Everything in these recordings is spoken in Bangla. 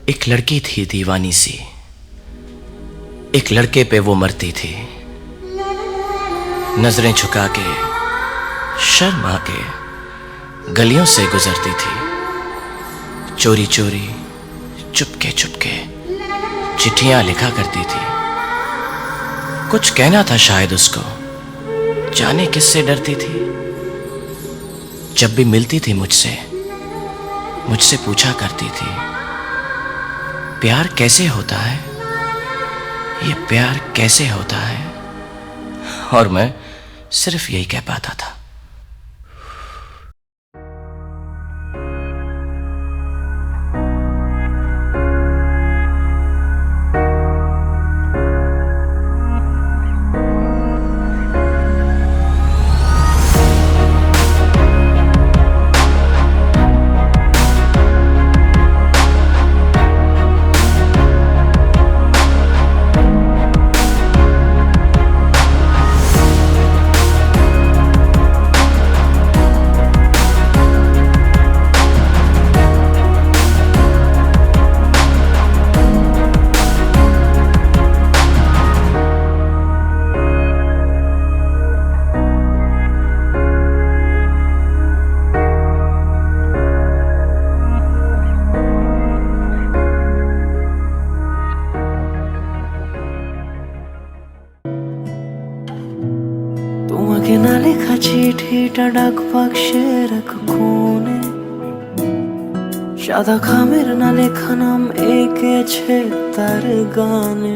एक लड़की थी दीवानी सी, एक लड़के पे वो मरती थी। नजरें झुका के शर्मा के गलियों से गुजरती थी। चोरी चोरी चुपके चुपके चिट्ठियां लिखा करती थी। कुछ कहना था शायद उसको, जाने किससे डरती थी। जब भी मिलती थी मुझसे पूछा करती थी, प्यार कैसे होता है, ये प्यार कैसे होता है। और मैं सिर्फ यही कह पाता था। তোমাকে না লেখা চিঠিটা ডাক বাক্সে রাখো কোণে, সাদা খামের না লেখা নাম এঁকেছে তার গানে।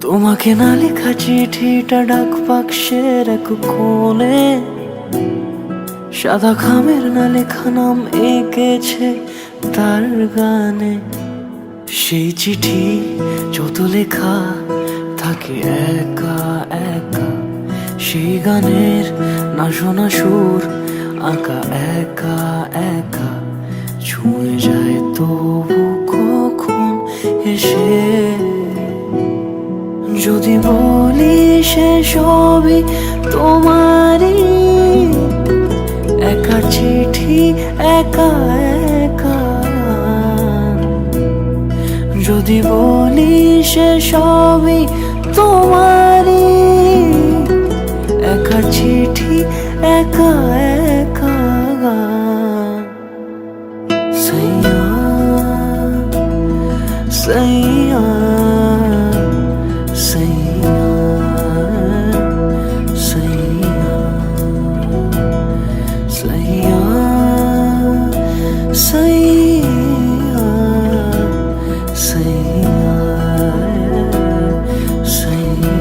তোমাকে না লেখা চিঠিটা ডাক বাক্সে রাখো কোণে, সাদা খামের না লেখা নাম এঁকেছে তার গানে। সেই চিঠি যত লেখা থাকে একা একা, সেই গানের না শোনা সুর আঁকা একা একা, ছুঁয়ে যায় তবু কখন এসে। যদি বলি সে সবই তোমারই, একা চিঠি একা একা। যদি বলি সে সবই তোমারই, একা চিঠি একা একা। সাইয়া সাইয়া সাইয়া সাইয়া সাইয়া সাইয়া সাইয়া সাইয়া।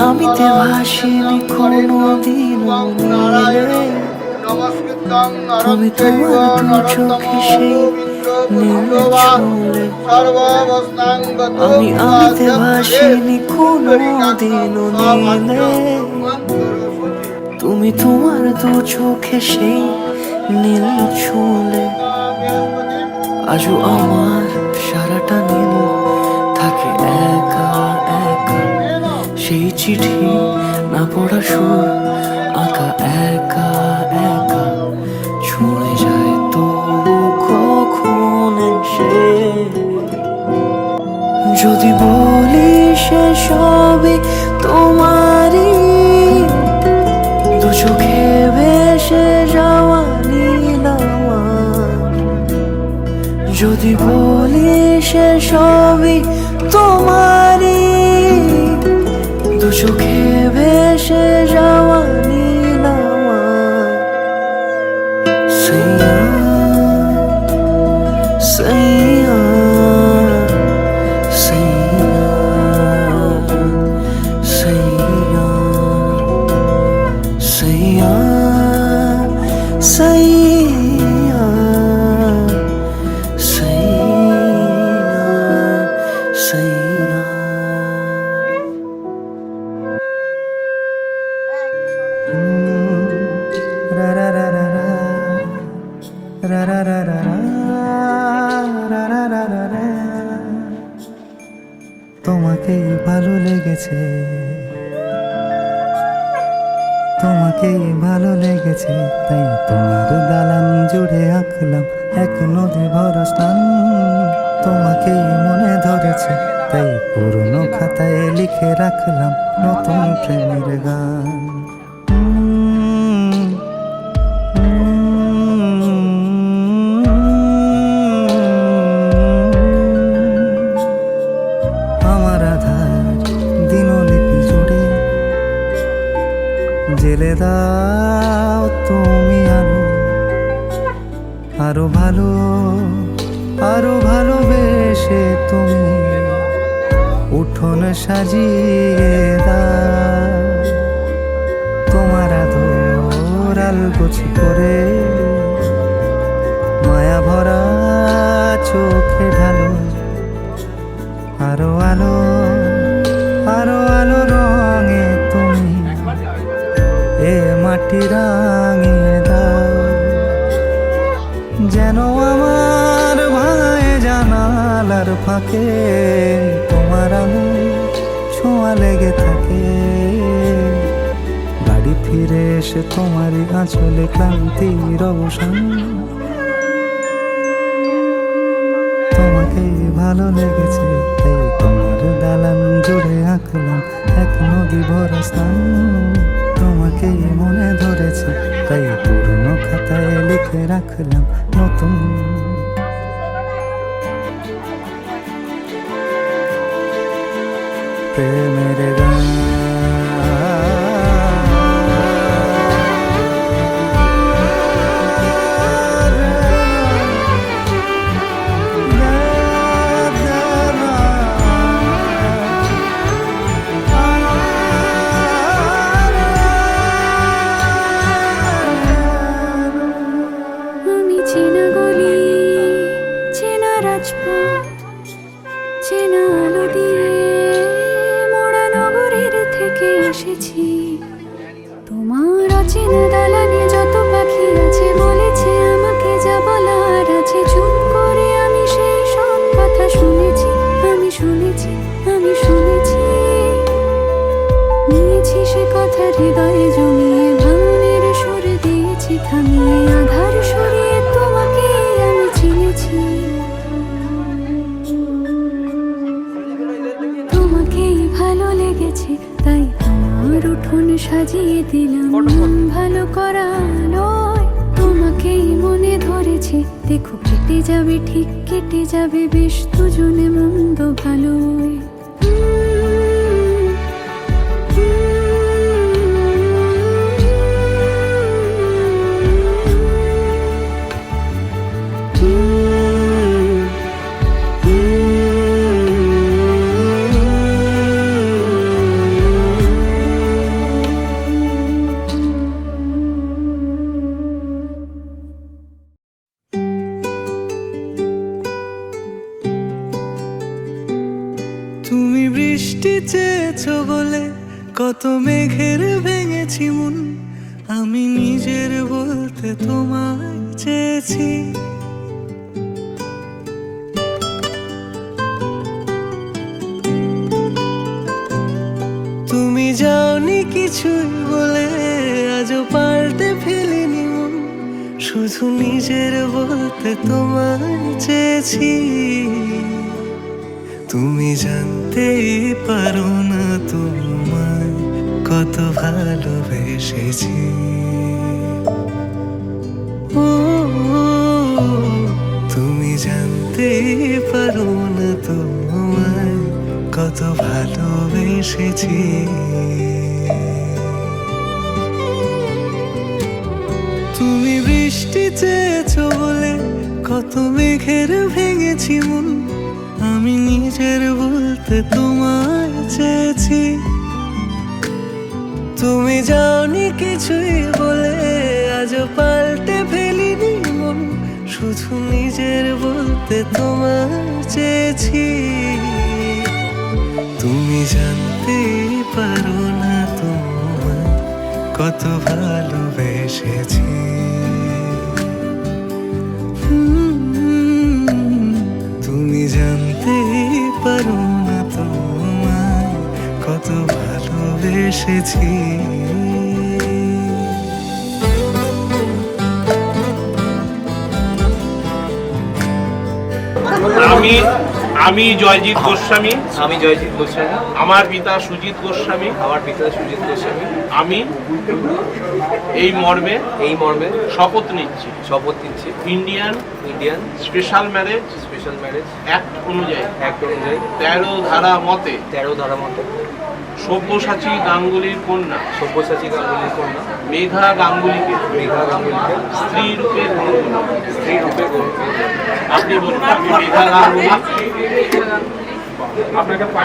আমিতে ভাসিনি কোনোদিনও নীলে, তুমি তোমার দু চোখে সেই নীল ছুঁলে। আমিতে ভাসিনি কোনোদিনও নীলে, তুমি তোমার দু চোখে সেই নীল ছুঁলে। আজও আমার সারাটা নীল থাকে একা একা, সেই চিঠি না পড়া সুর আঁকা একা একা, ছুঁয়ে যায় তবু কখন এসে। যদি বলি সে সবই তোমারই, দু চোখে ভেসে যাওয়া নীল আমার। যদি বলি সে সবই তোমারই, দু চোখে ভেসে যাওয়া নীল আমার। সাইয়া সাইয়া সাইয়া সাইয়া সাইয়া সাইয়া সাইয়া সাইয়া। রা রা রা রা রা রা রা রা রা রা। তোমাকেই ভালো লেগেছে, তোমাকেই ভালো লেগেছে, তাই তোমার দালান জুড়ে আঁকলাম এক নদী ভরা স্থান। তোমাকেই মনে ধরেছে, তাই পুরনো খাতায় লিখে রাখলাম নতুন প্রেমের গান। আমার আধার দিনলিপি জুড়ে জেলে দাও তুমি আলো, আরো ভালো, আরো ভালোবেসে তুমি উঠোন সাজিয়ে দাও। তোমার আদর আলগোছি করে মায়া ভরা চোখে ঢালো, আরো আলো, আরো আলো রঙে তুমি এ মাটি রাঙিয়ে দাও। যেন আমার ভাই জানালার ফাঁকে তোমার আলো ছোঁয়া লেগে থাকে। বাড়ি ফিরে এসে তোমারই আঁচলে ক্লান্তির অবসান। তোমাকেই ভালো লেগেছে, তাই তোমার দালান জুড়ে আঁকলাম এক নদী ভরা স্থান। তোমাকেই মনে ধরেছে, তাই পুরনো খাতায় লিখে রাখলাম নতুন প্রেমের গান। আমি চেনা গলি, চেনা রাজপথ, চেনা আলো দিয়ে মোড়া নগরের থেকে এসেছি। তোমার অচেনা দালানে যত পাখি আছে বলেছে আমাকে যা বলার আছে। চুপ করে আমি সেই সব কথা শুনেছি, আমি শুনেছি, আমি শুনেছি। নিয়েছি সে কথা হৃদয়ে জমিয়ে, ভাঙনের সুর দিয়েছি থামিয়ে। আধার সরিয়ে তোমাকে আমি চিনেছি, তোমাকেই ভালো লেগেছে, তাই তোমার উঠোন সাজিয়ে দিলাম ভালো করা নয়। তোমাকেই মনে ধরেছে, দেখো কেটে যাবে, ঠিক কেটে যাবে বেশ দুজনে মন্দ ভালোই। তুমি বৃষ্টি চেয়েছো বলে কত মেঘের ভেঙেছি মন। আমি নিজের বলতে তোমায় চেয়েছি। তুমি যাওনি কিছুই বলে আজও পাল্টে ফেলিনি মন। শুধু নিজের বলতে তোমায় চেয়েছি। তুমি জানতেই পারো না তোমায় কত ভালোবেসেছি। ও তুমি জানতেই পারো না তোমায় কত ভালোবেসেছি। তুমি বৃষ্টি চেয়েছো বলে কত মেঘের ভেঙেছি মন। আমি নিজের বলতে তোমায় চেয়েছি। তুমি যাওনি কিছুই বলে আজও পাল্টে ফেলিনি মন। শুধু নিজের বলতে তোমায় চেয়েছি। তুমি জানতেই পারো না তোমায় কত ভালোবেসেছি। ও এসেছি। আমি আমি জয়জিৎ গোস্বামী। আমি জয়জিৎ গোস্বামী। আমার পিতা সুজিত গোস্বামী। আমার পিতা সুজিত গোস্বামী। আমি এই মর্মে শপথ নিচ্ছি Indian Indian special marriage act অনুযায়ী 13 ধারা মতে সব্যসাচী গাঙ্গুলির কন্যা মেঘা গাঙ্গুলিকে স্ত্রী রূপে গ্রহণ করব। আপনি বলুন, আমি মেঘা গাঙ্গুলি,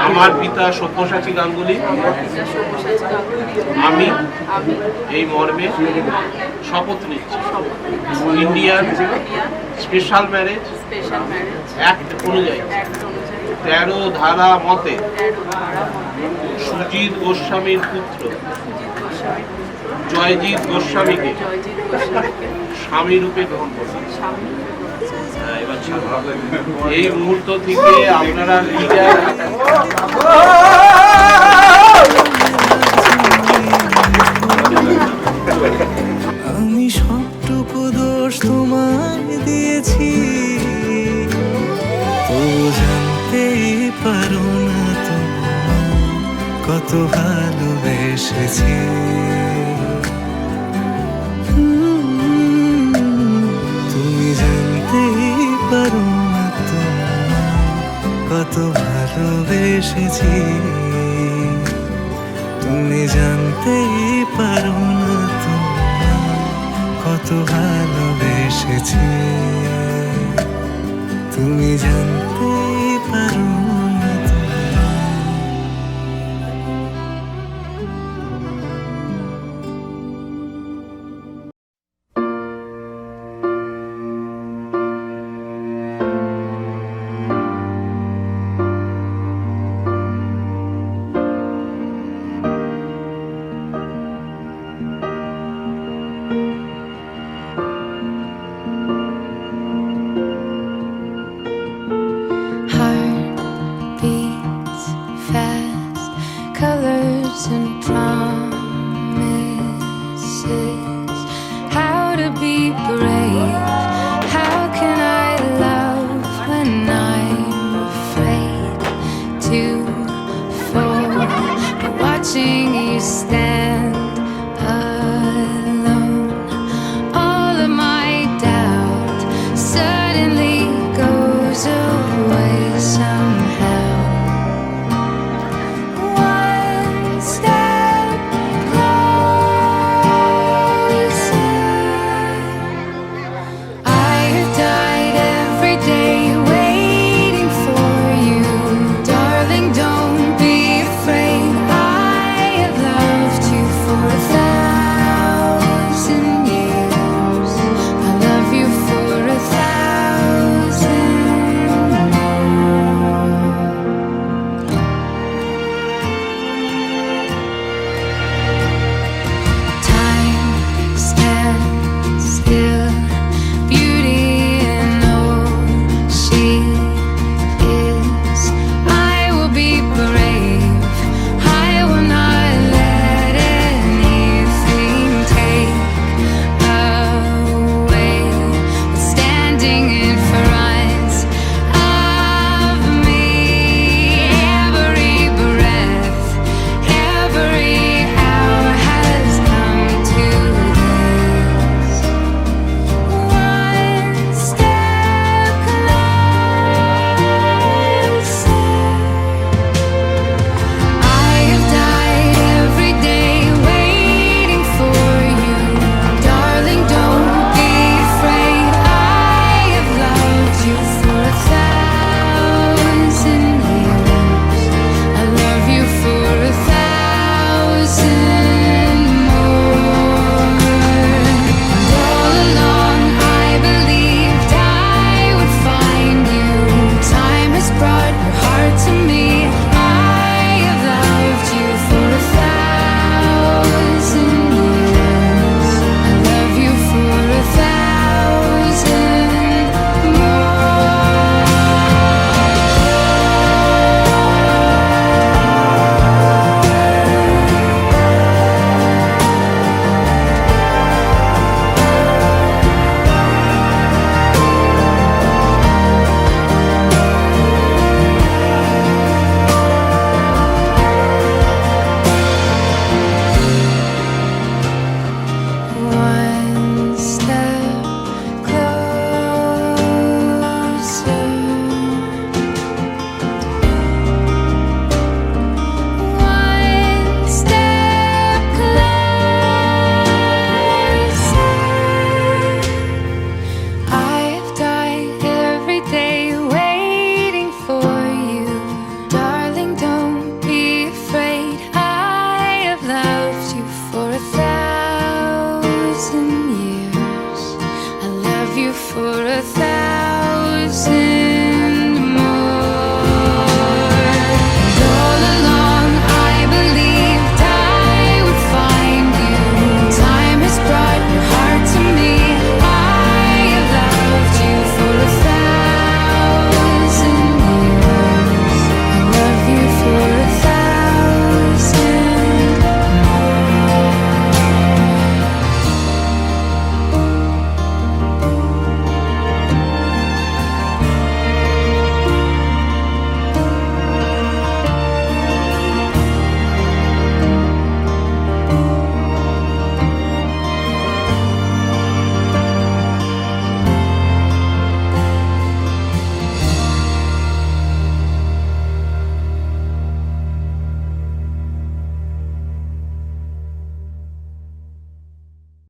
আমার পিতা সব্যসাচী গাঙ্গুলি, আমি এই মর্মে শপথ নিচ্ছি ইন্ডিয়ান স্পেশাল ম্যারেজ অ্যাক্ট অনুযায়ী 13 ধারা মতে সুজিত গোস্বামীর পুত্র জয়জিৎ গোস্বামীকে স্বামী রূপে গ্রহণ করব। এবার এই মুহূর্ত থেকে আপনারা লিডার আমি সবটুকু দোষ তোমায় দিয়েছি, তো জানতেই পারো না তোমায় কত ভালোবেসেছি। তুমি জানতেই পারো না তোমায় কত ভালোবেসেছি। তুমি জানতেই পারো না তোমায় কত ভালোবেসেছি। তুমি জানতেই পারো